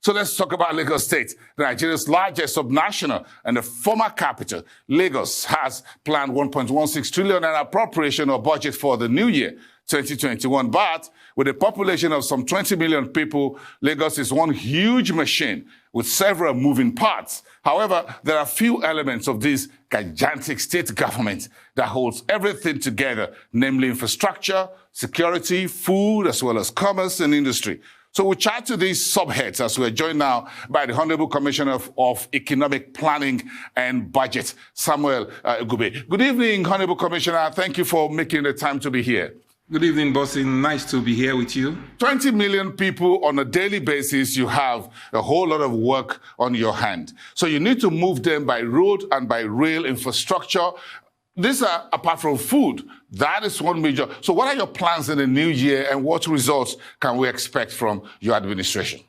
So let's talk about Lagos State, Nigeria's largest subnational and the former capital. Lagos has planned 1.16 trillion naira appropriation or budget for the new year, 2021. But with a population of some 20 million people, Lagos is one huge machine with several moving parts. However, there are few elements of this gigantic state government that holds everything together, namely infrastructure, security, food, as well as commerce and industry. So we'll chat to these subheads as we're joined now by the Honourable Commissioner of Economic Planning and Budget, Egube. Good evening, Honourable Commissioner. Thank you for making the time to be here. Good evening, Bosin. Nice to be here with you. 20 million people on a daily basis. You have a whole lot of work on your hand. So you need to move them by road and by rail infrastructure. These are, apart from food, that is one major. So what are your plans in the new year and what results can we expect from your administration?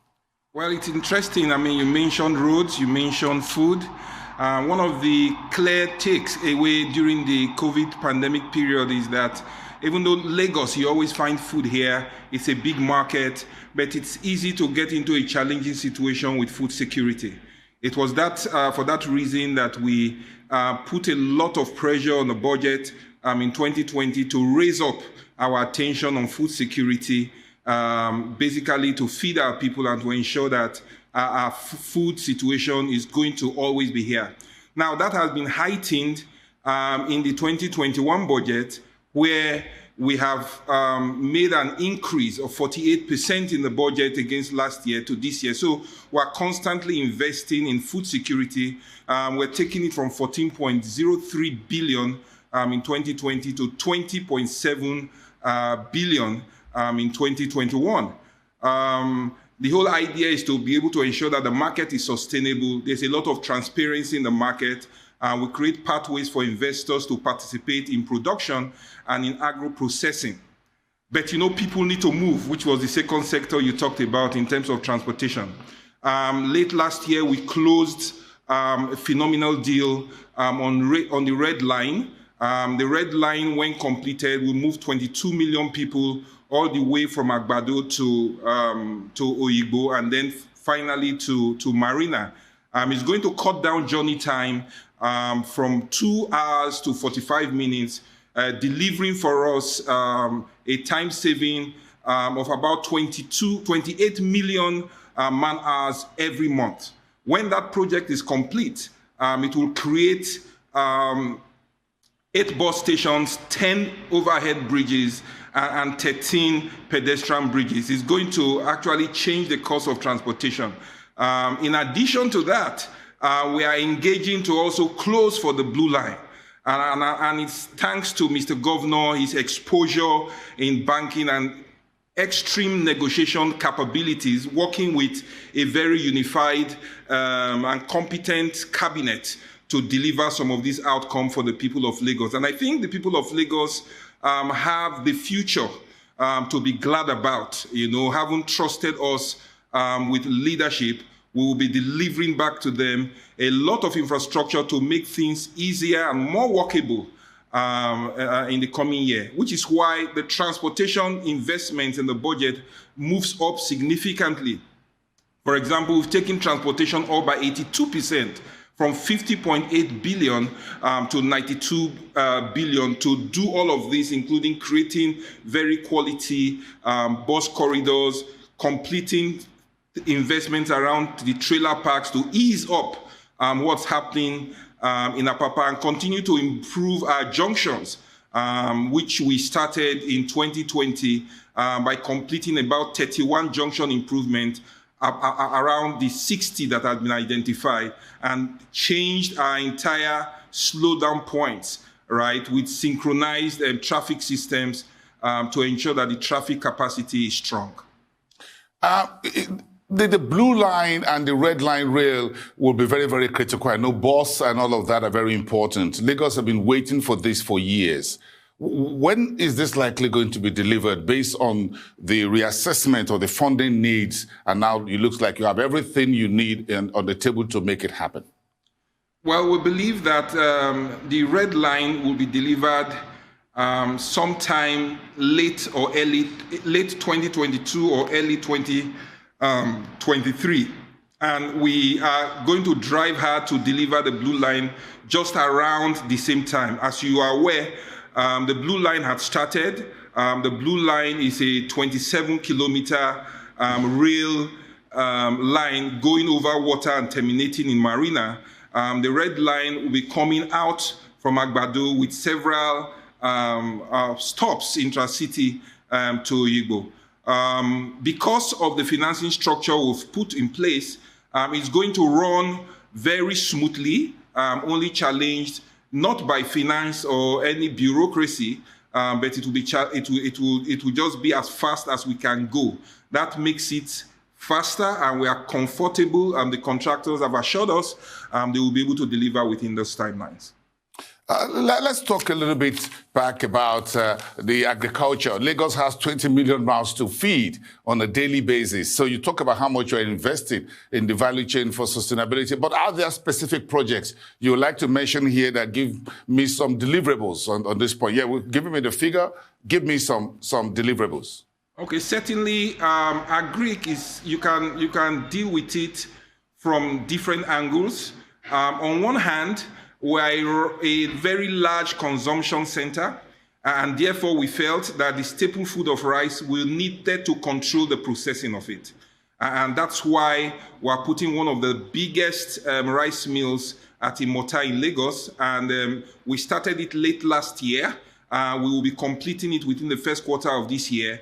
Well, it's interesting. I mean, you mentioned roads, you mentioned food. One of the clear takes away during the COVID pandemic period is that even though Lagos, you always find food here, it's a big market, but it's easy to get into a challenging situation with food security. It was that for that reason that we put a lot of pressure on the budget in 2020 to raise up our attention on food security, basically to feed our people and to ensure that our food situation is going to always be here. Now, that has been heightened in the 2021 budget, where we have made an increase of 48% in the budget against last year to this year. So we're constantly investing in food security. We're taking it from 14.03 billion in 2020 to 20.7 billion in 2021. The whole idea is to be able to ensure that the market is sustainable. There's a lot of transparency in the market. We create pathways for investors to participate in production and in agro-processing. But, people need to move, which was the second sector you talked about in terms of transportation. Late last year, we closed a phenomenal deal on the Red Line. The Red Line, when completed, will move 22 million people all the way from Agbado to Oyigbo and then finally to Marina. It's going to cut down journey time from 2 hours to 45 minutes, delivering for us a time saving of about 28 million man-hours every month. When that project is complete, it will create 8 bus stations, 10 overhead bridges, and 13 pedestrian bridges. It's going to actually change the cost of transportation. In addition to that, we are engaging to also close for the Blue Line. And it's thanks to Mr. Governor, his exposure in banking and extreme negotiation capabilities, working with a very unified and competent cabinet to deliver some of these outcomes for the people of Lagos. And I think the people of Lagos have the future to be glad about, having trusted us with leadership. We will be delivering back to them a lot of infrastructure to make things easier and more workable in the coming year, which is why the transportation investment in the budget moves up significantly. For example, we've taken transportation up by 82%, from 50.8 billion to 92 billion to do all of this, including creating very quality bus corridors, completing investments around the trailer parks to ease up what's happening in Apapa and continue to improve our junctions, which we started in 2020 by completing about 31 junction improvements around the 60 that had been identified, and changed our entire slowdown points, right, with synchronized traffic systems to ensure that the traffic capacity is strong. The Blue Line and the Red Line rail will be very, very critical. I know bus and all of that are very important. Lagos have been waiting for this for years. When is this likely going to be delivered based on the reassessment of the funding needs? And now it looks like you have everything you need on the table to make it happen. Well, we believe that the Red Line will be delivered sometime late 2022 or early 2023. And we are going to drive hard to deliver the Blue Line just around the same time. As you are aware, the Blue Line had started. The Blue Line is a 27-kilometer rail line going over water and terminating in Marina. The Red Line will be coming out from Agbado with several stops intra-city to Igbo. Because of the financing structure we've put in place, it's going to run very smoothly, only challenged not by finance or any bureaucracy, but it will just be as fast as we can go. That makes it faster, and we are comfortable, and the contractors have assured us they will be able to deliver within those timelines. Let's talk a little bit back about the agriculture. Lagos has 20 million mouths to feed on a daily basis. So you talk about how much you're investing in the value chain for sustainability, but are there specific projects you would like to mention here that give me some deliverables on this point? Yeah, giving me the figure, give me some deliverables. Okay, certainly agric is, you can deal with it from different angles. On one hand, we are a very large consumption center, and therefore we felt that the staple food of rice will need to control the processing of it. And that's why we're putting one of the biggest rice mills at Imota in Lagos, and we started it late last year. We will be completing it within the first quarter of this year,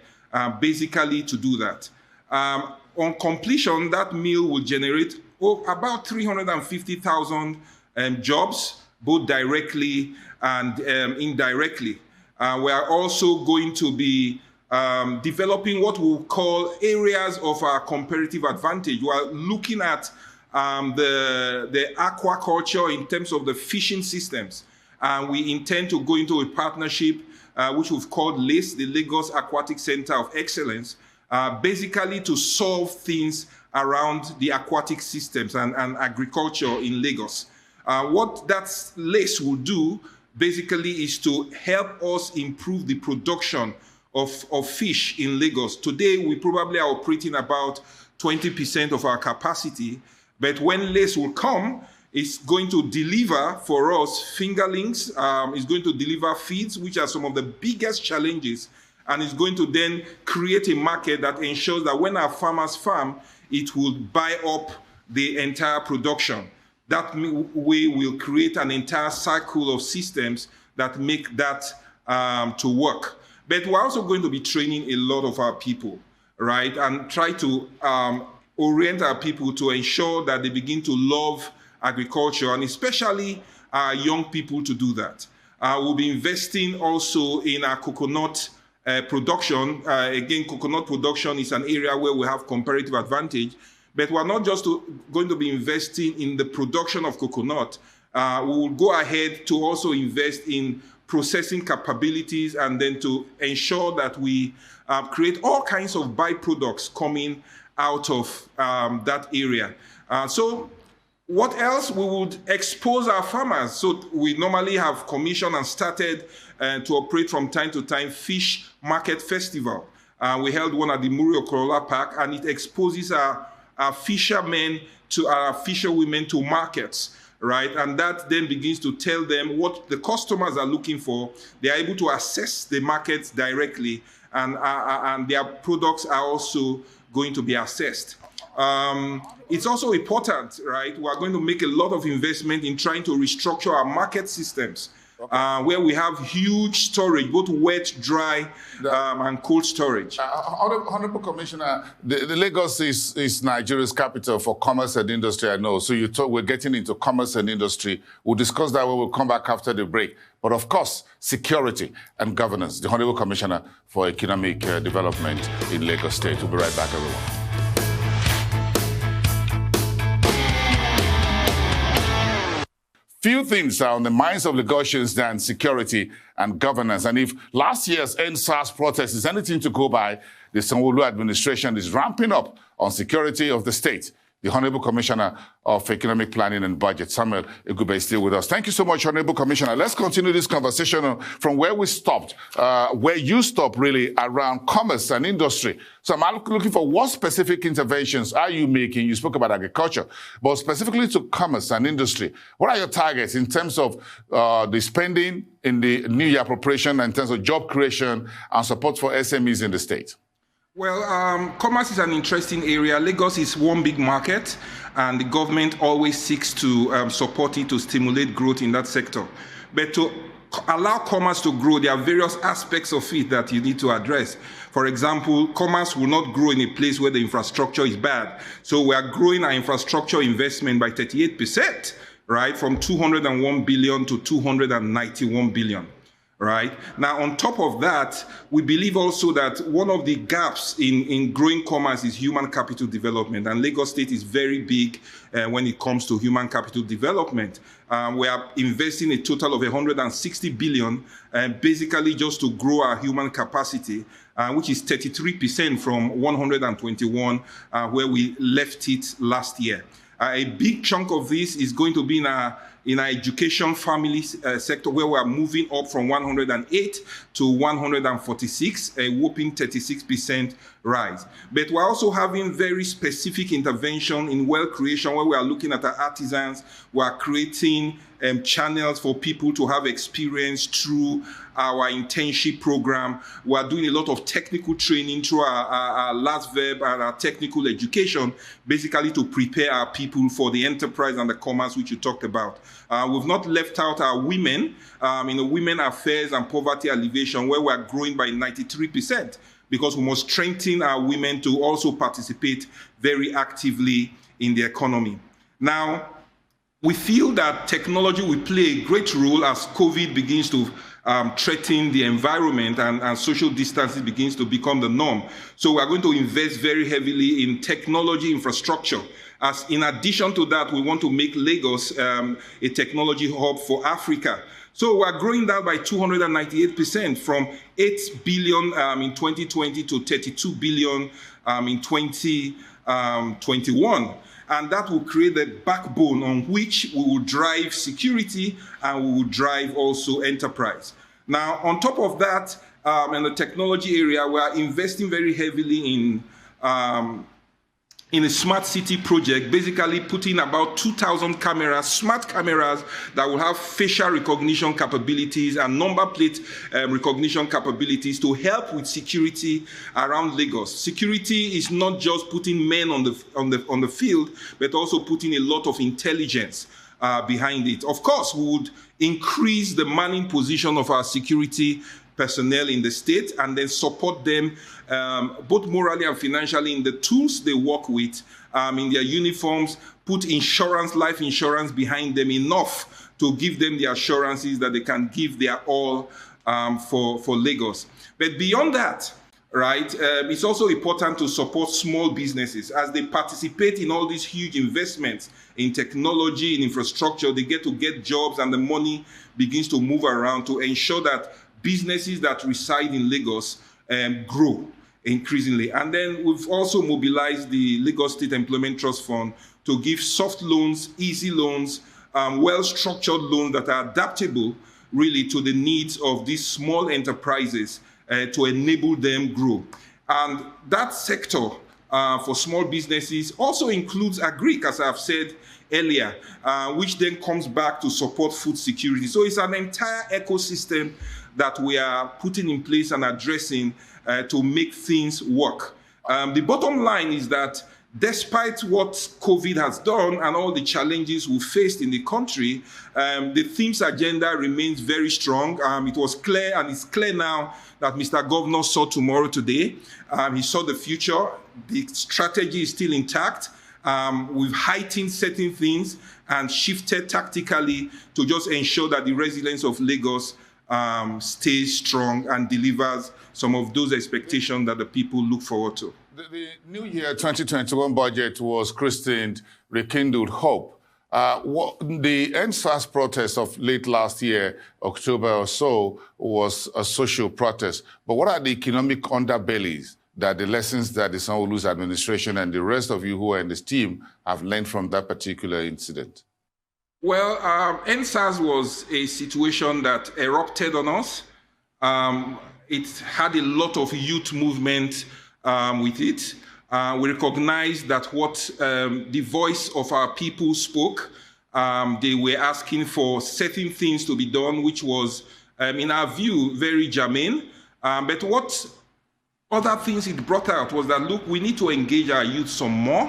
basically to do that. On completion, that mill will generate about 350,000 jobs, both directly and indirectly. We are also going to be developing what we'll call areas of our comparative advantage. We are looking at the aquaculture in terms of the fishing systems. And we intend to go into a partnership which we've called LACE, the Lagos Aquatic Center of Excellence, basically to solve things around the aquatic systems and agriculture in Lagos. What that LACE will do basically is to help us improve the production of fish in Lagos. Today, we probably are operating about 20% of our capacity, but when LACE will come, it's going to deliver for us fingerlings, it's going to deliver feeds, which are some of the biggest challenges, and it's going to then create a market that ensures that when our farmers farm, it will buy up the entire production. That way will create an entire cycle of systems that make that to work. But we're also going to be training a lot of our people, right? And try to orient our people to ensure that they begin to love agriculture, and especially young people to do that. We'll be investing also in our coconut production. Again, coconut production is an area where we have comparative advantage. But we're not just going to be investing in the production of coconut. We will go ahead to also invest in processing capabilities, and then to ensure that we create all kinds of byproducts coming out of that area. So what else? We would expose our farmers. So we normally have commissioned and started to operate from time to time fish market festival. We held one at the Muri Okorola Park, and it exposes our fishermen to our fisherwomen to markets, right? And that then begins to tell them what the customers are looking for. They are able to assess the markets directly, and their products are also going to be assessed. It's also important, right? We are going to make a lot of investment in trying to restructure our market systems, where we have huge storage, both wet, dry, and cold storage. Honourable Commissioner, the Lagos is Nigeria's capital for commerce and industry, I know. So you talk, we're getting into commerce and industry. We'll discuss that when we'll come back after the break. But of course, security and governance. The Honourable Commissioner for Economic Development in Lagos State. We'll be right back, everyone. Few things are on the minds of Lagosians than security and governance. And if last year's EndSARS protest is anything to go by, the Sanwo-Olu administration is ramping up on security of the state. the Honourable Commissioner of Economic Planning and Budget, Samuel Egube, is still with us. Thank you so much, Honourable Commissioner. Let's continue this conversation from where we stopped, where you stopped really around commerce and industry. So I'm looking for what specific interventions are you making? You spoke about agriculture, but specifically to commerce and industry. What are your targets in terms of the spending in the New Year appropriation, in terms of job creation and support for SMEs in the state? Well, commerce is an interesting area. Lagos is one big market, and the government always seeks to support it to stimulate growth in that sector. But to allow commerce to grow, there are various aspects of it that you need to address. For example, commerce will not grow in a place where the infrastructure is bad. So we are growing our infrastructure investment by 38%, right, from 201 billion to 291 billion. Right. Now, on top of that, we believe also that one of the gaps in growing commerce is human capital development. And Lagos State is very big when it comes to human capital development. We are investing a total of 160 billion, basically just to grow our human capacity, which is 33% from 121, where we left it last year. A big chunk of this is going to be in our education family sector, where we are moving up from 108 to 146, a whopping 36% rise. But we're also having very specific intervention in wealth creation, where we are looking at our artisans. We are creating channels for people to have experience through our internship program. We are doing a lot of technical training through our last verb and our technical education, basically to prepare our people for the enterprise and the commerce which you talked about. We've not left out our women, women affairs and poverty alleviation, where we are growing by 93%, because we must strengthen our women to also participate very actively in the economy. Now, we feel that technology will play a great role as COVID begins to threaten the environment and social distancing begins to become the norm. So we are going to invest very heavily in technology infrastructure. As in addition to that, we want to make Lagos a technology hub for Africa. So we are growing that by 298%, from 8 billion in 2020 to 32 billion in 2021. And that will create the backbone on which we will drive security and we will drive also enterprise. Now, on top of that, in the technology area, we are investing very heavily in a smart city project, basically putting about 2,000 cameras, smart cameras that will have facial recognition capabilities and number plate recognition capabilities to help with security around Lagos. Security is not just putting men on the field, but also putting a lot of intelligence behind it. Of course, we would increase the manning position of our security personnel in the state and then support them both morally and financially in the tools they work with, in their uniforms, put insurance, life insurance behind them enough to give them the assurances that they can give their all for Lagos. But beyond that, right, it's also important to support small businesses as they participate in all these huge investments in technology, in infrastructure. They get jobs and the money begins to move around to ensure that businesses that reside in Lagos grow increasingly. And then we've also mobilized the Lagos State Employment Trust Fund to give soft loans, easy loans, well-structured loans that are adaptable really to the needs of these small enterprises to enable them grow. And that sector for small businesses also includes agri, as I've said earlier, which then comes back to support food security. So it's an entire ecosystem that we are putting in place and addressing to make things work. The bottom line is that despite what COVID has done and all the challenges we faced in the country, the themes agenda remains very strong. It was clear, and it's clear now, that Mr. Governor saw tomorrow today. He saw the future. The strategy is still intact. We've heightened certain things and shifted tactically to just ensure that the resilience of Lagos stays strong and delivers some of those expectations that the people look forward to. The New Year 2021 budget was christened Rekindled Hope. The NSAS protest of late last year, October or so, was a social protest. But what are the economic underbellies that the lessons that the Sanwo-Olu's administration and the rest of you who are in this team have learned from that particular incident? Well, NSAS was a situation that erupted on us. It had a lot of youth movement with it. We recognized that what the voice of our people spoke. They were asking for certain things to be done, which was, in our view, very germane. But what other things it brought out was that, look, we need to engage our youth some more.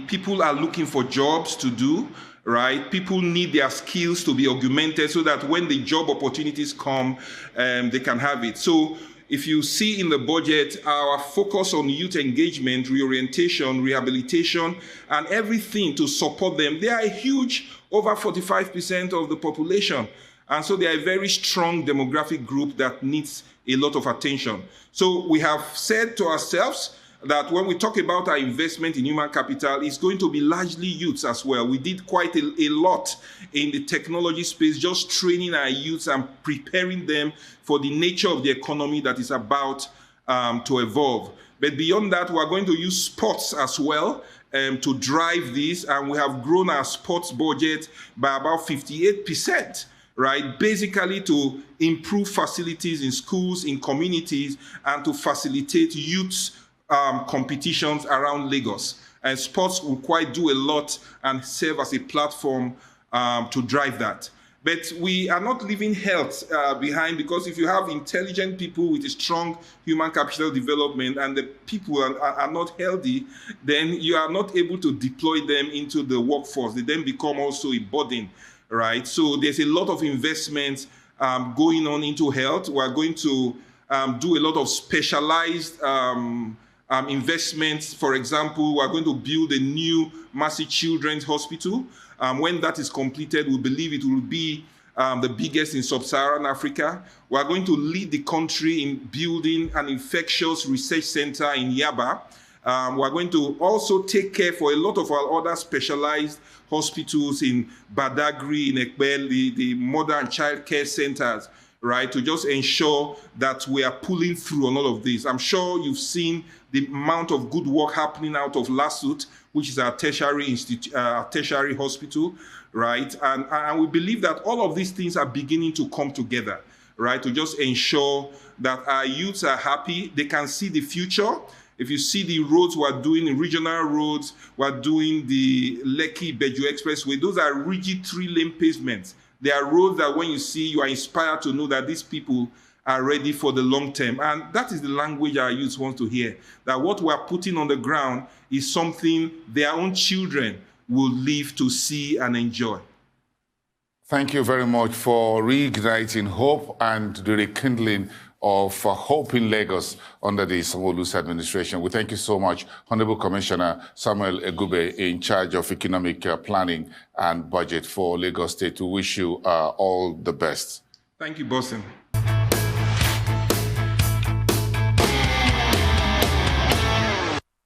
People are looking for jobs to do, right? People need their skills to be augmented so that when the job opportunities come, they can have it. So if you see in the budget, our focus on youth engagement, reorientation, rehabilitation, and everything to support them, they are a huge, over 45% of the population. And so they are a very strong demographic group that needs a lot of attention. So we have said to ourselves that when we talk about our investment in human capital, it's going to be largely youths as well. We did quite a lot in the technology space, just training our youths and preparing them for the nature of the economy that is about to evolve. But beyond that, we're going to use sports as well to drive this, and we have grown our sports budget by about 58%. Right, basically to improve facilities in schools, in communities, and to facilitate youth competitions around Lagos. And sports will quite do a lot and serve as a platform to drive that. But we are not leaving health behind, because if you have intelligent people with a strong human capital development and the people are not healthy, then you are not able to deploy them into the workforce. They then become also a burden. Right, so there's a lot of investments going on into health. We're going to do a lot of specialized investments. For example, we're going to build a new Mercy Children's Hospital. When that is completed, we believe it will be the biggest in sub-Saharan Africa. We're going to lead the country in building an infectious research center in Yaba. We're going to also take care for a lot of our other specialized hospitals in Badagry, in Egube, the mother and child care centers, right, to just ensure that we are pulling through on all of this. I'm sure you've seen the amount of good work happening out of Lasut, which is our tertiary hospital, right? And we believe that all of these things are beginning to come together, right, to just ensure that our youths are happy, they can see the future. If you see the roads we're doing, regional roads, we're doing the Lekki-Beju Expressway, those are rigid 3-lane pavements. They are roads that when you see, you are inspired to know that these people are ready for the long term. And that is the language our youth want to hear, that what we're putting on the ground is something their own children will live to see and enjoy. Thank you very much for reigniting hope and the rekindling of hope in Lagos under the Sanwo-Olu's administration. We thank you so much, Honourable Commissioner Samuel Egube, in charge of economic planning and budget for Lagos State. We wish you all the best. Thank you, Bosin.